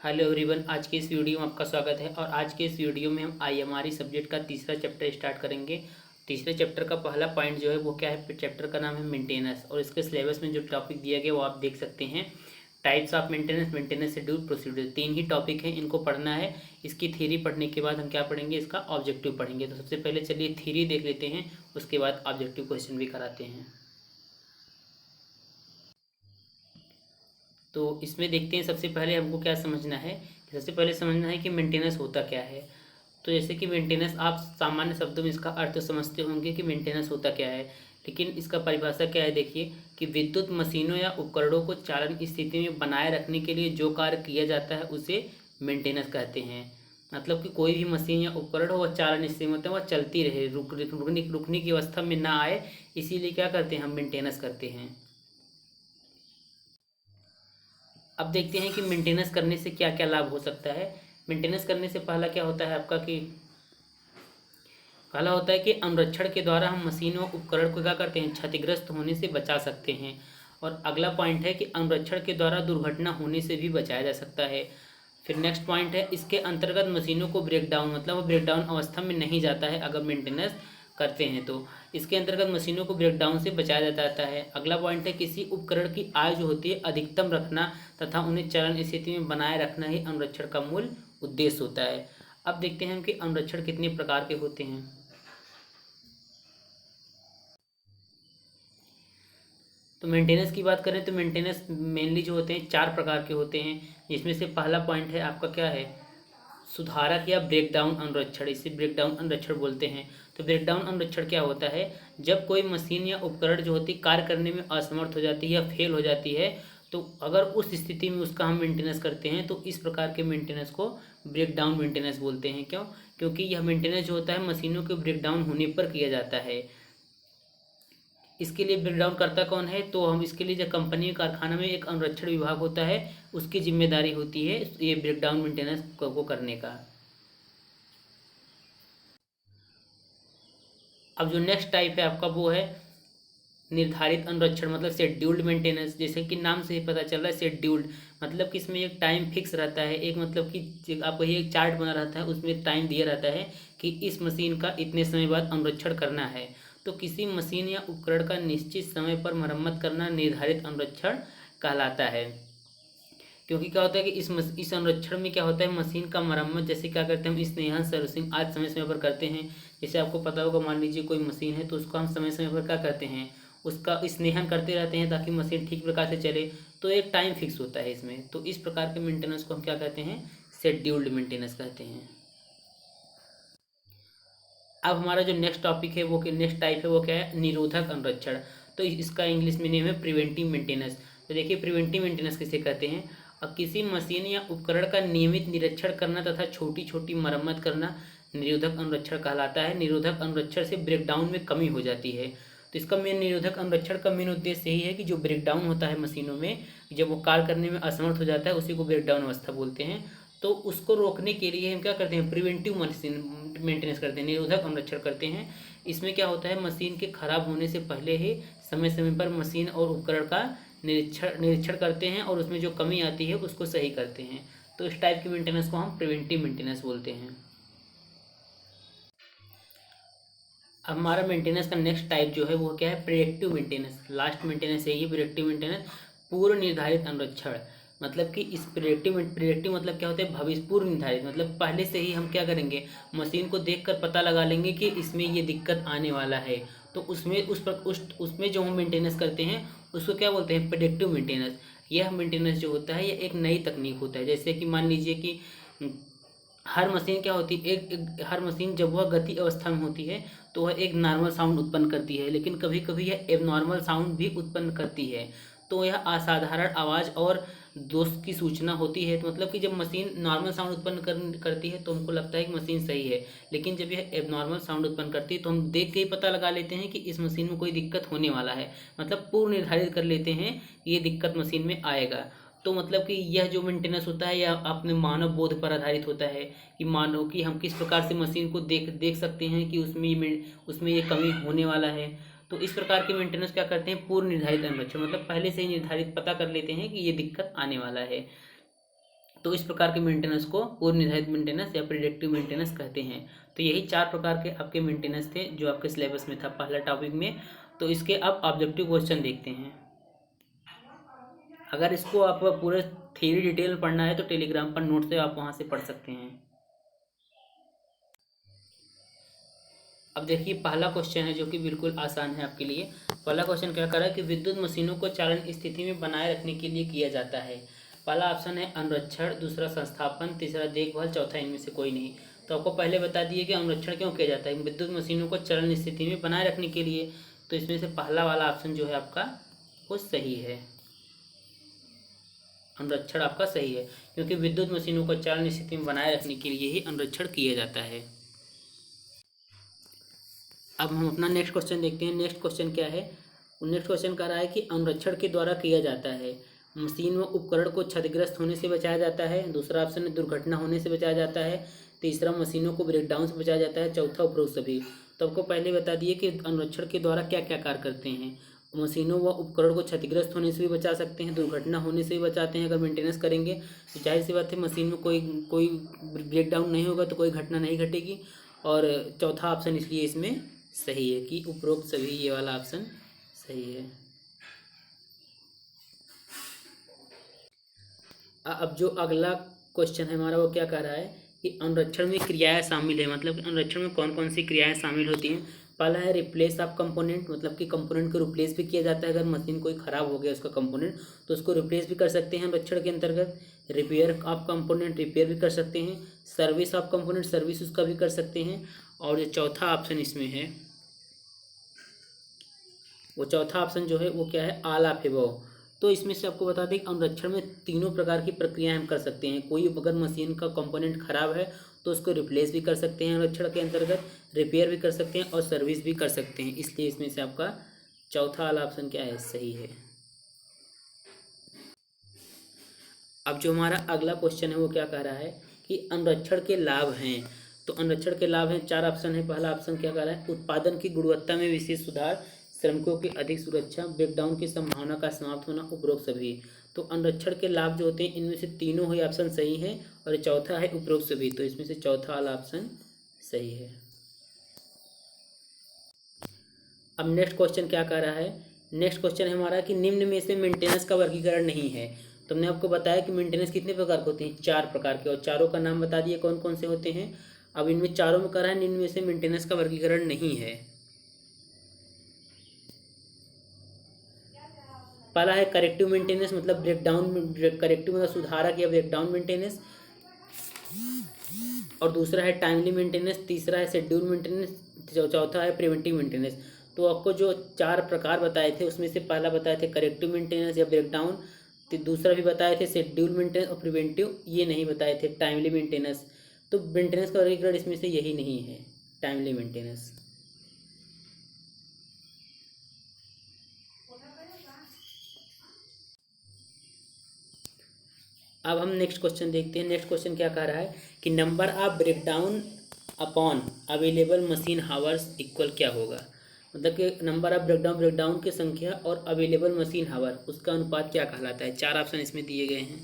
Hello everyone, आज के इस वीडियो में आपका स्वागत है। और आज के इस वीडियो में हम आईएमआरई सब्जेक्ट का तीसरा चैप्टर स्टार्ट करेंगे। तीसरे चैप्टर का पहला पॉइंट जो है वो क्या है, चैप्टर का नाम है मेंटेनेंस। और इसके सिलेबस में जो टॉपिक दिया गया वो आप देख सकते हैं, types of maintenance, maintenance schedule, procedure. 3 he topic हैं, इनको पढ़ना है। इसकी थ्योरी पढ़ने के बाद हम क्या पढ़ेंगे, इसका ऑब्जेक्टिव पढ़ेंगे। तो सबसे पहले चलिए थ्योरी देख लेते हैं, उसके बाद ऑब्जेक्टिव क्वेश्चन भी कराते हैं। तो इसमें देखते हैं, सबसे पहले हमको क्या समझना है। सबसे पहले समझना है कि मेंटेनेंस होता क्या है। तो जैसे कि मेंटेनेंस, आप सामान्य शब्दों में इसका अर्थ समझते होंगे कि मेंटेनेंस होता क्या है, लेकिन इसका परिभाषा क्या है। देखिए कि विद्युत मशीनों या उपकरणों को चालन स्थिति में बनाए रखने के लिए जो कार्य किया जाता है उसे मेंटेनेंस कहते हैं। मतलब कि कोई भी मशीन या उपकरण हो वह चालन स्थिति में होता है, वह चलती रहे, रुकने की अवस्था में ना आए, इसीलिए क्या करते हैं, हम मेंटेनेंस करते हैं। अब देखते हैं कि मेंटेनेंस करने से क्या क्या लाभ हो सकता है। मेंटेनेंस करने से पहला क्या होता है आपका कि पहला होता है कि अनुरक्षण के द्वारा हम मशीन व उपकरण को क्या करते हैं, क्षतिग्रस्त होने से बचा सकते हैं। और अगला पॉइंट है कि अनुरक्षण के द्वारा दुर्घटना होने से भी बचाया जा सकता है। फिर नेक्स्ट पॉइंट है, इसके अंतर्गत मशीनों को ब्रेकडाउन, मतलब वो ब्रेकडाउन अवस्था में नहीं जाता है अगर मेंटेनेंस करते हैं तो। इसके अंतर्गत मशीनों को ब्रेकडाउन से बचाया जाता है। अगला पॉइंट है, किसी उपकरण की आयु जो होती है अधिकतम रखना तथा उन्हें चलन स्थिति में बनाए रखना ही अनुरक्षण का मूल उद्देश्य होता है। अब देखते हैं कि अनुरक्षण कितने प्रकार के होते हैं। तो मेंटेनेंस की बात करें तो मेंटेनेंस मेनली जो होते हैं 4 प्रकार के होते हैं, जिसमें से पहला पॉइंट है आपका क्या है, सुधारक या ब्रेकडाउन अनुरक्षण। इसे ब्रेकडाउन अनुरक्षण बोलते हैं। तो ब्रेकडाउन अनुरक्षण क्या होता है, जब कोई मशीन या उपकरण जो होती है कार्य करने में असमर्थ हो जाती है या फेल हो जाती है, तो अगर उस स्थिति में उसका हम मेंटेनेंस करते हैं तो इस प्रकार के मेंटेनेंस को ब्रेकडाउन मेंटेनेंस बोलते हैं। क्यों? क्योंकि यह मेंटेनेंस जो होता है मशीनों के ब्रेकडाउन होने पर किया जाता है। इसके लिए ब्रेकडाउन करता कौन है, तो हम इसके लिए जो कंपनी कारखाना में एक अनुरक्षण विभाग होता है, उसकी जिम्मेदारी होती है ये ब्रेकडाउन मेंटेनेंस को करने का। अब जो नेक्स्ट टाइप है आपका वो है निर्धारित अनुरक्षण, मतलब शेड्यूल्ड मेंटेनेंस। जैसे कि नाम से ही पता चल रहा है शेड्यूल्ड, मतलब कि इसमें एक टाइम फिक्स रहता है। एक मतलब कि आपको ये एक चार्ट बना रहता है, उसमें टाइम दिया रहता है कि इस मशीन का इतने समय बाद अनुरक्षण करना है। तो किसी मशीन या उपकरण का निश्चित समय पर मरम्मत करना निर्धारित अनुरक्षण कहलाता है। क्योंकि क्या होता है कि इस अनुरक्षण में क्या होता है, मशीन का मरम्मत जैसे क्या करते हैं हम, स्नेहन सर्विसिंग आज समय समय पर करते हैं। जैसे आपको पता होगा, मान लीजिए कोई मशीन है तो उसको हम समय समय पर क्या करते हैं, उसका स्नेहन करते रहते हैं ताकि मशीन ठीक प्रकार से चले। तो एक टाइम फिक्स होता है इसमें। तो इस प्रकार के मेंटेनेंस को हम क्या कहते हैं, शेड्यूल्ड मेंटेनेंस कहते हैं। अब हमारा जो नेक्स्ट टॉपिक है वो नेक्स्ट टाइप है वो क्या है, निरोधक अनुरक्षण। तो इसका इंग्लिश में नेम है प्रिवेंटिव मेंटेनेंस। तो देखिए प्रिवेंटिव मेंटेनेंस किसे कहते हैं, अब किसी मशीन या उपकरण का नियमित निरीक्षण करना तथा छोटी छोटी मरम्मत करना निरोधक अनुरक्षण कहलाता है। निरोधक अनुरक्षण से ब्रेकडाउन में कमी हो जाती है। तो इसका मेन निरोधक अनुरक्षण का मेन उद्देश्य यही है कि जो ब्रेकडाउन होता है मशीनों में, जब वो कार्य करने में असमर्थ हो जाता है, उसी को ब्रेकडाउन अवस्था बोलते हैं। तो उसको रोकने के लिए हम क्या करते हैं, प्रिवेंटिव मशीन मेंटेनेंस करते हैं, निरोधक अनुरक्षण करते हैं। इसमें क्या होता है, मशीन के खराब होने से पहले ही समय समय पर मशीन और उपकरण का निरीक्षण करते हैं और उसमें जो कमी आती है उसको सही करते हैं। तो इस टाइप की मेंटेनेंस को हम प्रिवेंटिव मेंटेनेंस बोलते हैं। अब हमारा मेंटेनेंस का नेक्स्ट टाइप जो है वो क्या है, प्रिएक्टिव मेंटेनेंस। लास्ट मेंटेनेंस यही है प्रिएक्टिव मेंटेनेंस, पूर्व निर्धारित अनुरक्षण। मतलब कि इस प्रिएक्टिव मतलब क्या होता है, भविष्य पूर्व निर्धारित, मतलब पहले से ही हम क्या करेंगे, मशीन को देखकर पता लगा लेंगे कि इसमें ये दिक्कत आने वाला है। तो उसमें उसमें जो हम मेंटेनेंस करते हैं उसको क्या बोलते हैं, प्रिडिक्टिव मेंटेनेंस। यह मेंटेनेंस जो होता है ये एक नई तकनीक होता है। जैसे कि मान लीजिए कि हर मशीन क्या होती है, हर मशीन जब वह गति अवस्था में होती है तो वह एक नॉर्मल साउंड उत्पन्न करती है, लेकिन कभी कभी यह एबनॉर्मल साउंड भी उत्पन्न करती है। तो यह असाधारण आवाज़ और दोष की सूचना होती है। तो मतलब कि जब मशीन नॉर्मल साउंड उत्पन्न करती है तो हमको लगता है कि मशीन सही है, लेकिन जब यह एबनॉर्मल साउंड उत्पन्न करती है तो हम देख के ही पता लगा लेते हैं कि इस मशीन में कोई दिक्कत होने वाला है। मतलब पूर्व निर्धारित कर लेते हैं कि ये दिक्कत मशीन में आएगा। तो मतलब कि यह जो मेंटेनेंस होता है यह अपने मानव बोध पर आधारित होता है कि मानो कि हम किस प्रकार से मशीन को देख सकते हैं कि उसमें ये कमी होने वाला है। तो इस प्रकार के मेंटेनेंस क्या करते हैं, पूर्व निर्धारित अनुरक्षण, मतलब पहले से ही निर्धारित पता कर लेते हैं कि ये दिक्कत आने वाला है। तो इस प्रकार के मेंटेनेंस को पूर्व निर्धारित मेंटेनेंस या प्रिडिक्टिव मेंटेनेंस कहते हैं। तो यही 4 प्रकार के आपके मेंटेनेंस थे जो आपके सिलेबस में था पहला टॉपिक में। तो इसके अब ऑब्जेक्टिव क्वेश्चन देखते हैं। अगर इसको आप पूरे थ्योरी डिटेल में पढ़ना है तो टेलीग्राम पर नोट से आप वहाँ से पढ़ सकते हैं। अब देखिए पहला क्वेश्चन है जो कि बिल्कुल आसान है आपके लिए। पहला क्वेश्चन क्या कर रहा है कि विद्युत मशीनों को चालन स्थिति में बनाए रखने के लिए किया जाता है। पहला ऑप्शन है अनुरक्षण, दूसरा संस्थापन, तीसरा देखभाल, चौथा इनमें से कोई नहीं। तो आपको पहले बता दिए कि अनुरक्षण क्यों किया जाता है, विद्युत मशीनों को चालन स्थिति में बनाए रखने के लिए। तो इसमें से पहला वाला ऑप्शन जो है आपका वो सही है, अनुरक्षण आपका सही है, क्योंकि विद्युत मशीनों को चालन स्थिति में बनाए रखने के लिए ही अनुरक्षण किया जाता है। अब हम अपना नेक्स्ट क्वेश्चन देखते हैं। नेक्स्ट क्वेश्चन क्या है, नेक्स्ट क्वेश्चन कह रहा है कि अनुरक्षण के द्वारा किया जाता है। मशीन व उपकरण को क्षतिग्रस्त होने से बचाया जाता है। दूसरा ऑप्शन है दुर्घटना होने से बचाया जाता है। तीसरा मशीनों को ब्रेकडाउन से बचाया जाता है। चौथा उपरोक्त सभी। तो आपको पहले बता दिए कि अनुरक्षण के द्वारा क्या क्या कार्य करते हैं। मशीनों व उपकरण को क्षतिग्रस्त होने से भी बचा सकते हैं, दुर्घटना होने से भी बचाते हैं। अगर मेंटेनेंस करेंगे तो जाहिर सी बात है मशीन में कोई ब्रेकडाउन नहीं होगा तो कोई घटना नहीं घटेगी। और चौथा ऑप्शन इसलिए इसमें सही है कि उपरोक्त सभी, ये वाला ऑप्शन सही है। अब जो अगला क्वेश्चन है हमारा वो क्या कह रहा है कि अनुरक्षण में क्रियाएं शामिल है, मतलब अनुरक्षण में कौन कौन सी क्रियाएं शामिल होती हैं। पहला है रिप्लेस ऑफ कंपोनेंट, मतलब कि कंपोनेंट को रिप्लेस भी किया जाता है। अगर मशीन कोई ख़राब हो गया उसका कंपोनेंट तो उसको रिप्लेस भी कर सकते हैं अनुरक्षण के अंतर्गत। रिपेयर ऑफ कंपोनेंट, रिपेयर भी कर सकते हैं। सर्विस ऑफ कंपोनेंट, सर्विस उसका भी कर सकते हैं। और जो चौथा ऑप्शन इसमें है वो चौथा ऑप्शन जो है वो क्या है, ऑल ऑफ अबव। तो इसमें से आपको बता दें कि अनुरक्षण में तीनों प्रकार की प्रक्रियाएं हम कर सकते हैं। कोई अगर मशीन का कंपोनेंट खराब है तो उसको रिप्लेस भी कर सकते हैं अनुरक्षण के अंतर्गत, रिपेयर भी कर सकते हैं और सर्विस भी कर सकते हैं। इसलिए इसमें से आपका चौथा वाला ऑप्शन क्या है, सही है। अब जो हमारा अगला क्वेश्चन है वो क्या कह रहा है कि अनुरक्षण के लाभ हैं। तो अनुरक्षण के लाभ हैं, 4 ऑप्शन है। पहला ऑप्शन क्या कह रहा है, उत्पादन की गुणवत्ता में विशेष सुधार, श्रमिकों की अधिक सुरक्षा, ब्रेकडाउन की संभावना का समाप्त होना, उपरोक्त सभी। तो अनुरक्षण के लाभ जो होते हैं इनमें से तीनों ही ऑप्शन सही है और चौथा है उपरोक्त सभी। तो इसमें से चौथा वाला ऑप्शन सही है। अब नेक्स्ट क्वेश्चन क्या कह रहा है, नेक्स्ट क्वेश्चन है हमारा कि निम्न में से मेंटेनेंस का वर्गीकरण नहीं है। तो हमने आपको बताया कि मेंटेनेंस कितने प्रकार के होते हैं, 4 प्रकार के, और चारों का नाम बता दिए कौन कौन से होते हैं। अब इनमें चारों में कह रहा है निम्न में से मेंटेनेंस का वर्गीकरण नहीं है। पहला है करेक्टिव मेंटेनेंस, मतलब ब्रेकडाउन, करेक्टिव मतलब सुधारक या ब्रेकडाउन मेंटेनेंस। और दूसरा है टाइमली मेंटेनेंस, तीसरा है शेड्यूल मेंटेनेंस, चौथा है प्रिवेंटिव मेंटेनेंस। तो आपको जो 4 प्रकार बताए थे उसमें से पहला बताए थे करेक्टिव मेंटेनेंस या ब्रेकडाउन, तो दूसरा भी बताए थे शेड्यूल मेंटेनेंस, और प्रिवेंटिव ये नहीं बताए थे, टाइमली मेंटेनेंस। तो मेंटेनेंस का वर्गीकरण इसमें से यही नहीं है, टाइमली मेंटेनेंस। अब हम नेक्स्ट क्वेश्चन देखते हैं। नेक्स्ट क्वेश्चन क्या कह रहा है कि number of breakdown upon available machine hours equal क्या होगा। मतलब कि नंबर ऑफ ब्रेकडाउन की संख्या और अवेलेबल मशीन हावर उसका अनुपात क्या कहलाता है। 4 ऑप्शन इसमें दिए गए हैं।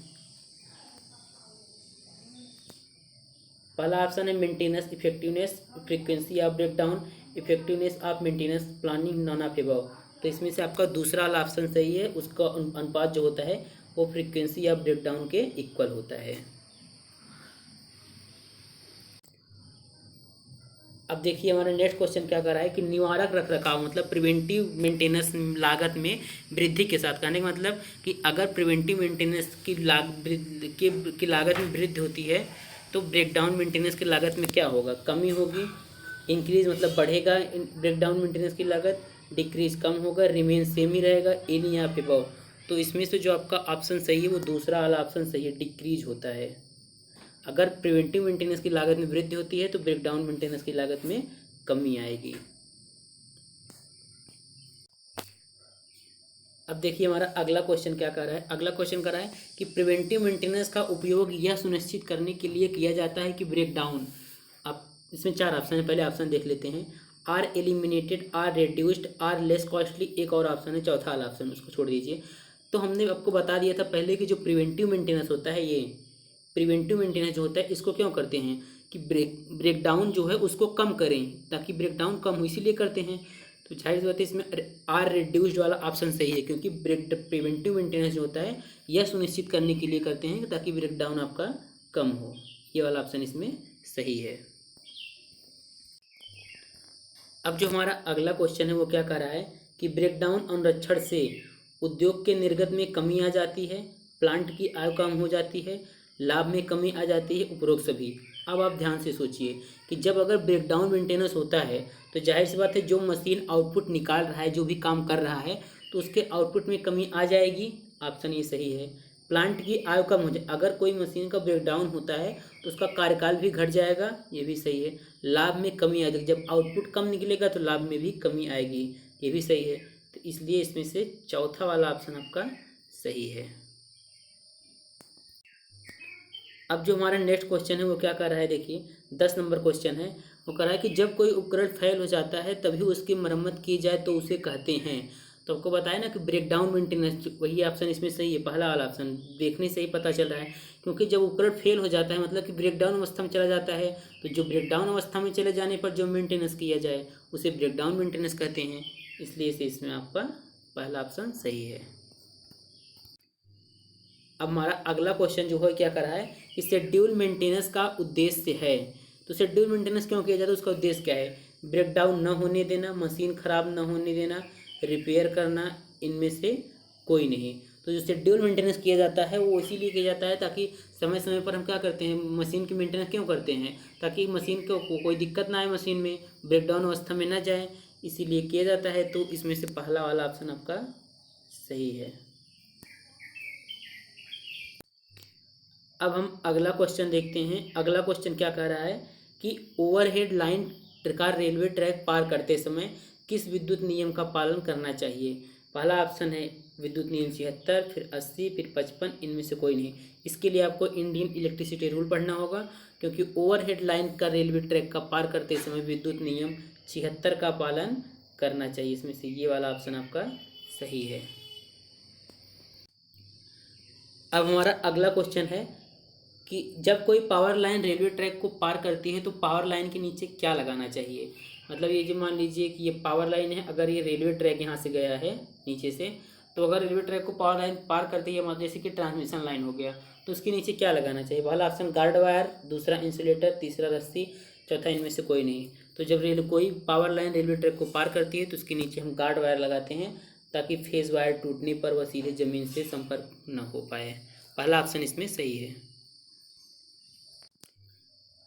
पहला ऑप्शन है maintenance effectiveness, frequency of breakdown, effectiveness of maintenance, planning, none of above. तो इसमें से आपका दूसरा वाला ऑप्शन सही है, उसका अनुपात जो होता है वो फ्रीक्वेंसी ऑफ ब्रेकडाउन के इक्वल होता है। अब देखिए हमारा नेक्स्ट क्वेश्चन क्या कर रहा है कि निवारक रखरखाव, मतलब प्रिवेंटिव मेंटेनेंस लागत में वृद्धि के साथ, कहने का मतलब कि अगर प्रिवेंटिव मेंटेनेंस की लागत में वृद्धि होती है तो ब्रेकडाउन मेंटेनेंस की लागत में क्या होगा, कमी होगी। इंक्रीज मतलब बढ़ेगा ब्रेकडाउन मेंटेनेंस की लागत, डिक्रीज कम होगा, रिमेन सेम ही रहेगा, इन या अबव। तो इसमें से जो आपका ऑप्शन सही है वो दूसरा वाला ऑप्शन सही है, डिक्रीज होता है। अगर प्रिवेंटिव मेंटेनेंस की लागत में वृद्धि होती है तो ब्रेकडाउन मेंटेनेंस की लागत में कमी आएगी। अब देखिए हमारा अगला क्वेश्चन क्या कर रहा है। अगला क्वेश्चन कर रहा है कि प्रिवेंटिव मेंटेनेंस का उपयोग यह सुनिश्चित करने के लिए किया जाता है कि ब्रेकडाउन, अब इसमें 4 ऑप्शन है, पहले ऑप्शन देख लेते हैं। Are eliminated, are reduced, are less costly, एक और ऑप्शन है चौथा वाला ऑप्शन, उसको छोड़ दीजिए। तो हमने आपको बता दिया था पहले कि जो प्रिवेंटिव मेंटेनेंस होता है प्रिवेंटिव मेंटेनेंस जो होता है इसको क्यों करते हैं कि ब्रेकडाउन जो है उसको कम करें, ताकि ब्रेकडाउन कम हो, इसीलिए करते हैं। तो जाहिर सी बात है इसमें आर रिड्यूस्ड वाला ऑप्शन सही है, क्योंकि प्रिवेंटिव मेंटेनेंस जो होता है यह सुनिश्चित करने के लिए करते हैं ताकि ब्रेकडाउन आपका कम हो। ये वाला ऑप्शन इसमें सही है। अब जो हमारा अगला क्वेश्चन है वो क्या कह रहा है कि ब्रेकडाउन अनुरक्षण से उद्योग के निर्गत में कमी आ जाती है, प्लांट की आयु कम हो जाती है, लाभ में कमी आ जाती है, उपरोक्त सभी। अब आप ध्यान से सोचिए कि जब अगर ब्रेकडाउन मेंटेनेंस होता है तो जाहिर सी बात है जो मशीन आउटपुट निकाल रहा है, जो भी काम कर रहा है, तो उसके आउटपुट में कमी आ जाएगी। ऑप्शन ये सही है। प्लांट की आयु कम हो जाए, अगर कोई मशीन का ब्रेकडाउन होता है तो उसका कार्यकाल भी घट जाएगा, ये भी सही है। लाभ में कमी आएगी, जब आउटपुट कम निकलेगा तो लाभ में भी कमी आएगी, ये भी सही है। तो इसलिए इसमें से चौथा वाला ऑप्शन आपका सही है। अब जो हमारा नेक्स्ट क्वेश्चन है वो क्या कर रहा है, देखिए 10 नंबर क्वेश्चन है। वो कह रहा है कि जब कोई उपकरण फेल हो जाता है तभी उसकी मरम्मत की जाए तो उसे कहते हैं। तो आपको बताया ना कि ब्रेकडाउन मेंटेनेंस, वही ऑप्शन इसमें सही है, पहला वाला ऑप्शन। देखने से ही पता चल रहा है, क्योंकि जब उपकरण फेल हो जाता है मतलब कि ब्रेकडाउन अवस्था में चला जाता है, तो जो ब्रेकडाउन अवस्था में चले जाने पर जो मेंटेनेंस किया जाए उसे ब्रेकडाउन मेंटेनेंस कहते हैं। इसलिए से इसमें आपका पहला ऑप्शन सही है। अब हमारा अगला क्वेश्चन जो है क्या कर रहा है कि शेड्यूल मेंटेनेंस का उद्देश्य है। तो शेड्यूल मेंटेनेंस क्यों किया जाता है, उसका उद्देश्य क्या है? ब्रेकडाउन न होने देना, मशीन खराब न होने देना, रिपेयर करना, इनमें से कोई नहीं। तो जो शेड्यूल मेंटेनेंस किया जाता है वो इसीलिए किया जाता है ताकि समय समय पर हम क्या करते हैं, मशीन की मेंटेनेंस क्यों करते हैं, ताकि मशीन को कोई दिक्कत ना आए, मशीन में ब्रेकडाउन अवस्था में ना जाए, इसीलिए किया जाता है। तो इसमें से पहला वाला ऑप्शन आपका सही है। अब हम अगला क्वेश्चन देखते हैं। अगला क्वेश्चन क्या कह रहा है कि ओवरहेड लाइन प्रकार रेलवे ट्रैक पार करते समय किस विद्युत नियम का पालन करना चाहिए? पहला ऑप्शन है विद्युत नियम 76, फिर 80, फिर 55, इनमें से कोई नहीं। इसके लिए आपको इंडियन इलेक्ट्रिसिटी रूल पढ़ना होगा, क्योंकि ओवरहेड लाइन का रेलवे ट्रैक का पार करते समय विद्युत नियम 76 का पालन करना चाहिए। इसमें से ये वाला ऑप्शन आपका सही है। अब हमारा अगला क्वेश्चन है कि जब कोई पावर लाइन रेलवे ट्रैक को पार करती है तो पावर लाइन के नीचे क्या लगाना चाहिए? मतलब ये जो मान लीजिए कि ये पावर लाइन है, अगर ये रेलवे ट्रैक यहाँ से गया है नीचे से, तो अगर रेलवे ट्रैक को पावर लाइन पार करती है, मतलब जैसे कि ट्रांसमिशन लाइन हो गया, तो उसके नीचे क्या लगाना चाहिए? पहला ऑप्शन गार्ड वायर, दूसरा इंसुलेटर, तीसरा रस्सी, चौथा इनमें से कोई नहीं। तो जब कोई पावर लाइन रेलवे ट्रैक को पार करती है तो उसके नीचे हम गार्ड वायर लगाते हैं, ताकि फेज वायर टूटने पर वह सीधे ज़मीन से संपर्क न हो पाए। पहला ऑप्शन इसमें सही है।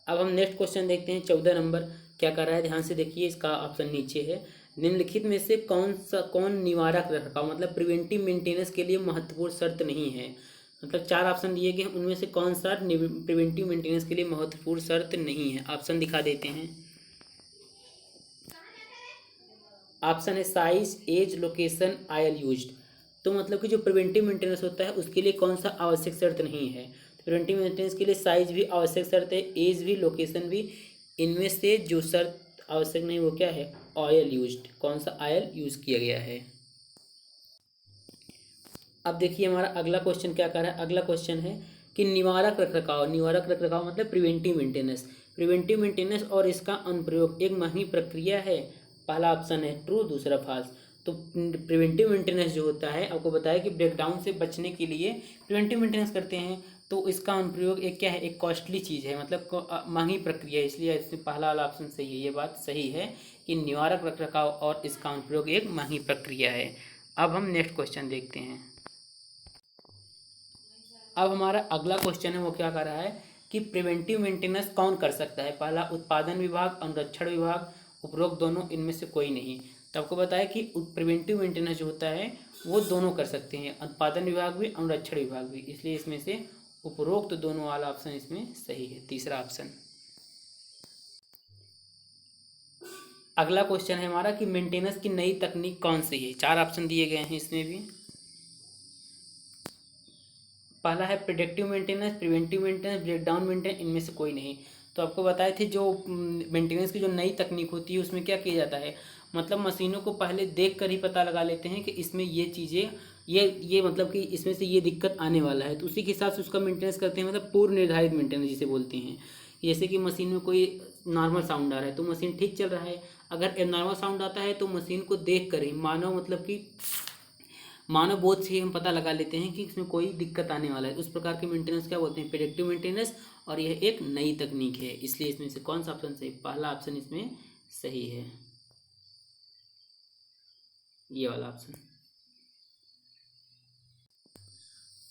अब हम नेक्स्ट क्वेश्चन देखते हैं 14 नंबर क्या कर रहा है, ध्यान से देखिए। इसका ऑप्शन नीचे है, निम्नलिखित में से कौन निवारक रखरखाव मतलब प्रिवेंटिव मेंटेनेंस के लिए महत्वपूर्ण शर्त नहीं है? मतलब 4 ऑप्शन दिए गए हैं, उनमें से कौन सा प्रिवेंटिव मेंटेनेंस के लिए महत्वपूर्ण शर्त नहीं है? ऑप्शन दिखा देते हैं। ऑप्शन है size, age, location, oil used. तो मतलब कि जो प्रिवेंटिव मेंटेनेंस होता है उसके लिए कौन सा आवश्यक शर्त नहीं है? प्रिवेंटिव मेंटेनेंस के लिए साइज भी आवश्यक शर्त है, एज भी, लोकेशन भी। इनमें से जो शर्त आवश्यक नहीं वो क्या है? Oil used. कौन सा ऑयल यूज किया गया है? अब देखिए हमारा अगला क्वेश्चन क्या कर रहा है। अगला क्वेश्चन है कि निवारक रखरखाव। निवारक रखरखाव मतलब प्रिवेंटिव मेंटेनेंस। प्रिवेंटिव मेंटेनेंस और इसका अनुप्रयोग एक महंगी प्रक्रिया है। पहला ऑप्शन है ट्रू, दूसरा फॉल्स। तो प्रिवेंटिव मेंटेनेंस जो होता है, आपको बताया कि ब्रेकडाउन से बचने के लिए प्रिवेंटिव मेंटेनेंस करते हैं, तो इसका अनुप्रयोग एक क्या है? एक कॉस्टली चीज़ है, मतलब महंगी प्रक्रिया है, इसलिए इसमें पहला वाला ऑप्शन सही है। ये बात सही है कि निवारक रखरखाव और इसका अनुप्रयोग एक महंगी प्रक्रिया है। अब हम नेक्स्ट क्वेश्चन देखते हैं। अब हमारा अगला क्वेश्चन है वो क्या कर रहा है कि प्रिवेंटिव मेंटेनेंस कौन कर सकता है? पहला उत्पादन विभाग, अनुरक्षण विभाग, उपरोक्त दोनों, इनमें से कोई नहीं। तो आपको बताया कि प्रिवेंटिव मेंटेनेंस जो होता है वो दोनों कर सकते हैं, उत्पादन विभाग भी, अनुरक्षण विभाग भी। इसलिए इसमें से उपरोक्त दोनों वाला ऑप्शन इसमें सही है, तीसरा ऑप्शन। अगला क्वेश्चन है हमारा कि मेंटेनेंस की नई तकनीक कौन सी है? 4 ऑप्शन दिए गए हैं इसमें भी। पहला है predictive maintenance, preventive maintenance, breakdown maintenance, इनमें से कोई नहीं। तो आपको बताए थे जो मेंटेनेंस की जो नई तकनीक होती है उसमें क्या किया जाता है, मतलब मशीनों को पहले देख कर ही पता लगा लेते हैं कि इसमें ये चीज़ें ये मतलब कि इसमें से ये दिक्कत आने वाला है, तो उसी के हिसाब से उसका मेंटेनेंस करते हैं, मतलब पूर्व निर्धारित मेंटेनेंस जिसे बोलते हैं। जैसे कि मशीन में कोई नॉर्मल साउंड आ रहा है तो मशीन ठीक चल रहा है, अगर एबनॉर्मल साउंड आता है तो मशीन को देख कर ही मानव मतलब कि मानव बोध से ही हम पता लगा लेते हैं कि इसमें कोई दिक्कत आने वाला है। उस प्रकार के मेंटेनेंस क्या बोलते हैं, प्रेडिक्टिव मेंटेनेंस। और यह एक नई तकनीक है, इसलिए इसमें से कौन सा ऑप्शन सही, पहला ऑप्शन इसमें सही है, ये वाला ऑप्शन।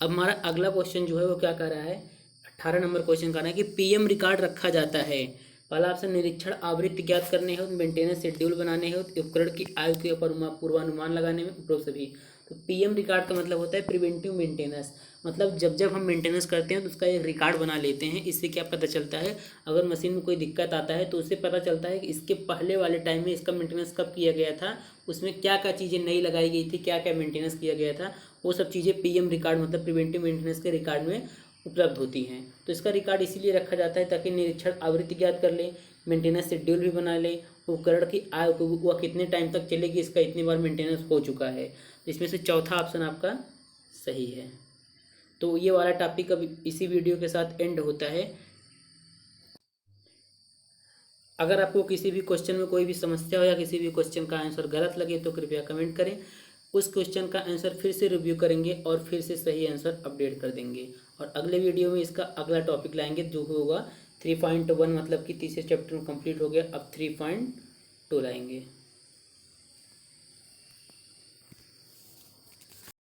अब हमारा अगला क्वेश्चन जो है वो क्या कर रहा है, 18 नंबर क्वेश्चन कर रहा है कि पीएम रिकॉर्ड रखा जाता है। पहला ऑप्शन, निरीक्षण आवृत्ति ज्ञात करने हेतु, मेंटेनेंस शेड्यूल बनाने हेतु, उपकरण की आयु के पूर्वानुमान लगाने में, उपरोक्त सभी। तो पीएम रिकॉर्ड का मतलब होता है प्रिवेंटिव मेंटेनेंस, मतलब जब जब हम मेंटेनेंस करते हैं तो उसका एक रिकॉर्ड बना लेते हैं। इससे क्या पता चलता है, अगर मशीन में कोई दिक्कत आता है तो उससे पता चलता है कि इसके पहले वाले टाइम में इसका मेंटेनेंस कब किया गया था, उसमें क्या क्या चीज़ें नई लगाई गई थी, क्या क्या मेंटेनेंस किया गया था, वो सब चीज़ें पीएम रिकॉर्ड मतलब प्रिवेंटिव मेंटेनेंस के रिकॉर्ड में उपलब्ध होती हैं। तो इसका रिकॉर्ड इसीलिए रखा जाता है ताकि निरीक्षण आवृत्ति ज्ञात कर ले, मेंटेनेंस शेड्यूल भी बना ले, उपकरण की आयु को वह कितने टाइम तक चलेगी, इसका इतनी बार मेंटेनेंस हो चुका है। इसमें से चौथा ऑप्शन आपका सही है। तो ये वाला टॉपिक अब इसी वीडियो के साथ एंड होता है। अगर आपको किसी भी क्वेश्चन में कोई भी समस्या हो या किसी भी क्वेश्चन का आंसर गलत लगे तो कृपया कमेंट करें, उस क्वेश्चन का आंसर फिर से रिव्यू करेंगे और फिर से सही आंसर अपडेट कर देंगे। और अगले वीडियो में इसका अगला टॉपिक लाएंगे जो होगा 3.1, मतलब कि तीसरे चैप्टर में कंप्लीट हो गया, अब 3.2 लाएंगे।